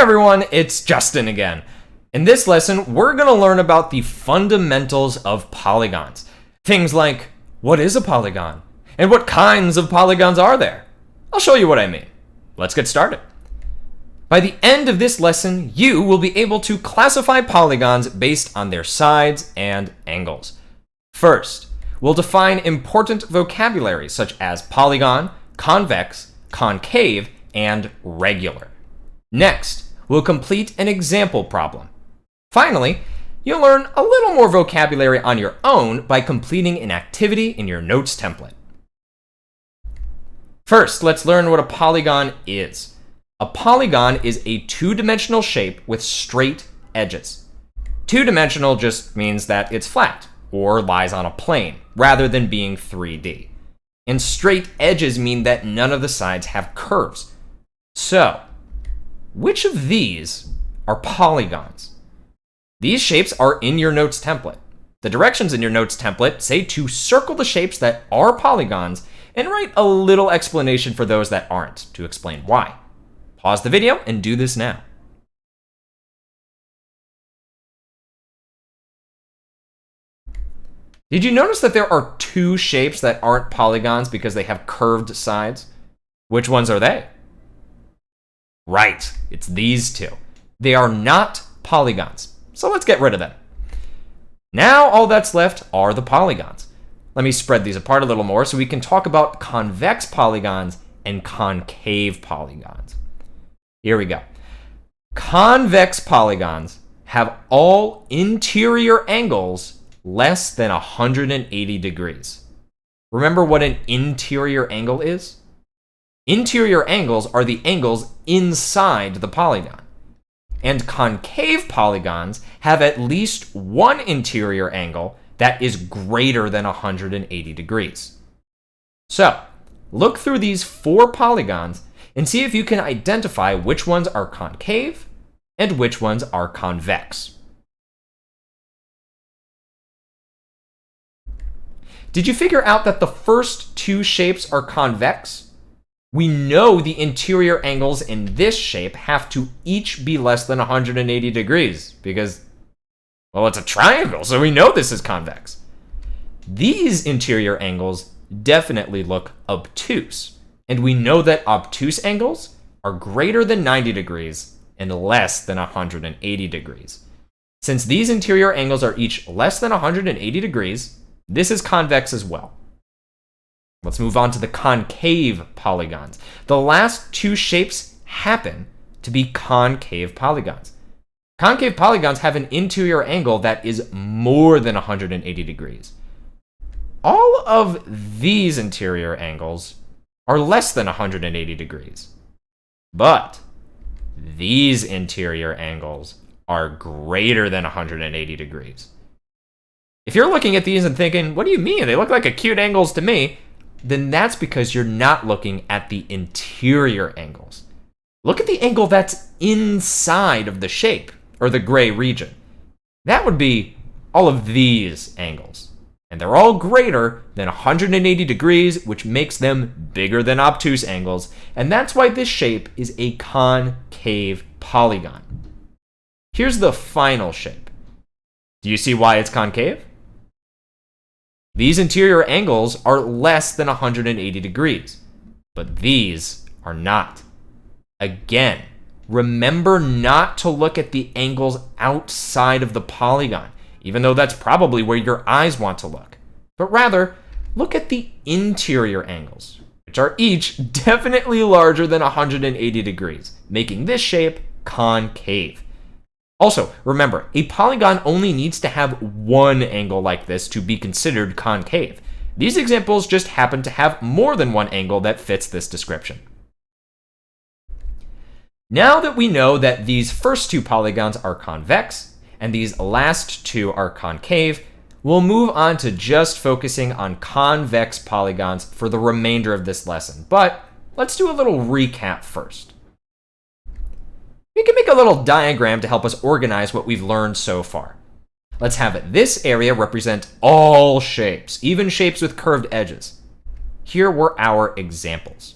everyone, it's Justin again. In this lesson, we're going to learn about the fundamentals of polygons. Things like, what is a polygon? And what kinds of polygons are there? I'll show you what I mean. Let's get started. By the end of this lesson, you will be able to classify polygons based on their sides and angles. First, we'll define important vocabulary such as polygon, convex, concave, and regular. Next, we'll complete an example problem. Finally, you'll learn a little more vocabulary on your own by completing an activity in your notes template. First, let's learn what a polygon is. A polygon is a two-dimensional shape with straight edges. Two-dimensional just means that it's flat or lies on a plane rather than being 3D. And straight edges mean that none of the sides have curves. So, which of these are polygons? These shapes are in your notes template. The directions in your notes template say to circle the shapes that are polygons and write a little explanation for those that aren't to explain why. Pause the video and do this now. Did you notice that there are two shapes that aren't polygons because they have curved sides? Which ones are they? Right, it's these two. They are not polygons, so let's get rid of them. Now all that's left are the polygons. Let me spread these apart a little more so we can talk about convex polygons and concave polygons. Here we go. Convex polygons have all interior angles less than 180 degrees. Remember what an interior angle is? Interior angles are the angles inside the polygon. And concave polygons have at least one interior angle that is greater than 180 degrees. So, look through these four polygons and see if you can identify which ones are concave and which ones are convex. Did you figure out that the first two shapes are convex? We know the interior angles in this shape have to each be less than 180 degrees because, well, it's a triangle, so we know this is convex. These interior angles definitely look obtuse, and we know that obtuse angles are greater than 90 degrees and less than 180 degrees. Since these interior angles are each less than 180 degrees, this is convex as well. Let's move on to the concave polygons. The last two shapes happen to be concave polygons. Concave polygons have an interior angle that is more than 180 degrees. All of these interior angles are less than 180 degrees. But these interior angles are greater than 180 degrees. If you're looking at these and thinking, what do you mean? They look like acute angles to me. Then that's because you're not looking at the interior angles. Look at the angle that's inside of the shape, or the gray region. That would be all of these angles. And they're all greater than 180 degrees, which makes them bigger than obtuse angles. And that's why this shape is a concave polygon. Here's the final shape. Do you see why it's concave? These interior angles are less than 180 degrees, but these are not. Again, remember not to look at the angles outside of the polygon, even though that's probably where your eyes want to look, but rather look at the interior angles, which are each definitely larger than 180 degrees, making this shape concave. Also, remember, a polygon only needs to have one angle like this to be considered concave. These examples just happen to have more than one angle that fits this description. Now that we know that these first two polygons are convex and these last two are concave, we'll move on to just focusing on convex polygons for the remainder of this lesson. But let's do a little recap first. We can make a little diagram to help us organize what we've learned so far. Let's have this area represent all shapes, even shapes with curved edges. Here were our examples.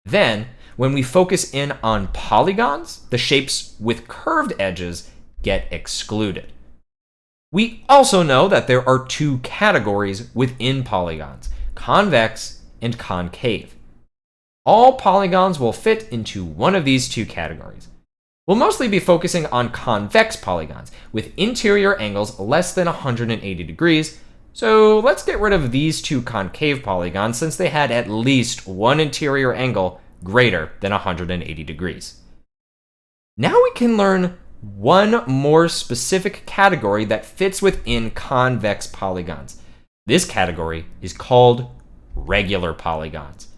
Then, When we focus in on polygons, the shapes with curved edges get excluded. We also know that there are two categories within polygons: convex and concave. All polygons will fit into one of these two categories. We'll mostly be focusing on convex polygons with interior angles less than 180 degrees, so let's get rid of these two concave polygons since they had at least one interior angle greater than 180 degrees. Now we can learn one more specific category that fits within convex polygons. This category is called regular polygons.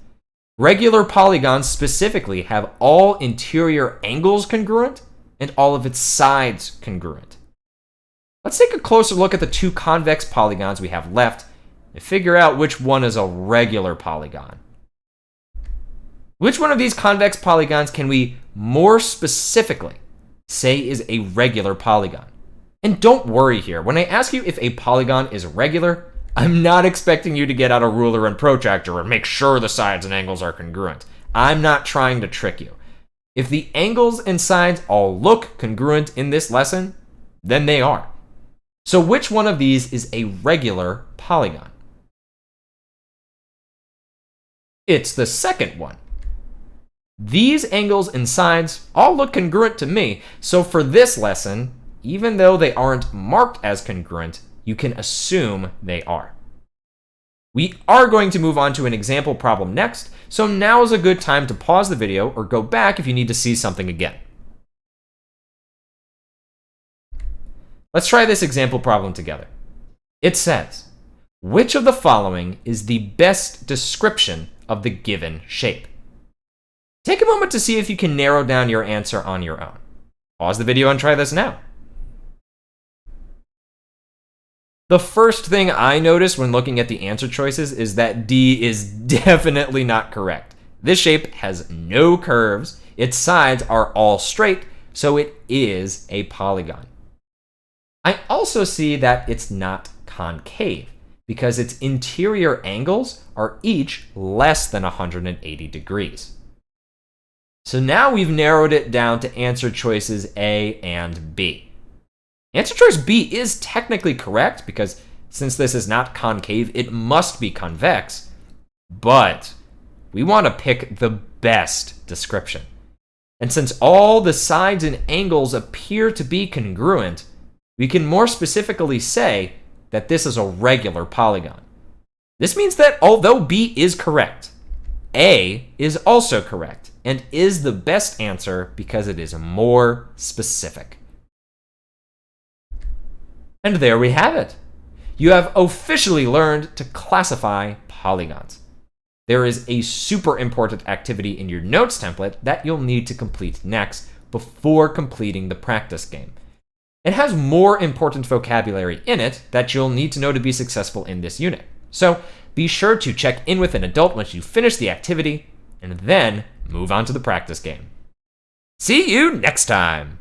Regular polygons specifically have all interior angles congruent and all of its sides congruent. Let's take a closer look at the two convex polygons we have left and figure out which one is a regular polygon. Which one of these convex polygons can we more specifically say is a regular polygon? And don't worry here, when I ask you if a polygon is regular, I'm not expecting you to get out a ruler and protractor and make sure the sides and angles are congruent. I'm not trying to trick you. If the angles and sides all look congruent in this lesson, then they are. So which one of these is a regular polygon? It's the second one. These angles and sides all look congruent to me, so for this lesson, even though they aren't marked as congruent, you can assume they are. We are going to move on to an example problem next, so now is a good time to pause the video or go back if you need to see something again. Let's try this example problem together. It says, which of the following is the best description of the given shape? Take a moment to see if you can narrow down your answer on your own. Pause the video and try this now. The first thing I noticed when looking at the answer choices is that D is definitely not correct. This shape has no curves, its sides are all straight, so it is a polygon. I also see that it's not concave because its interior angles are each less than 180 degrees. So now we've narrowed it down to answer choices A and B. Answer choice B is technically correct because since this is not concave, it must be convex, but we want to pick the best description. And since all the sides and angles appear to be congruent, we can more specifically say that this is a regular polygon. This means that although B is correct, A is also correct and is the best answer because it is more specific. And there we have it. You have officially learned to classify polygons. There is a super important activity in your notes template that you'll need to complete next before completing the practice game. It has more important vocabulary in it that you'll need to know to be successful in this unit. So be sure to check in with an adult once you finish the activity and then move on to the practice game. See you next time!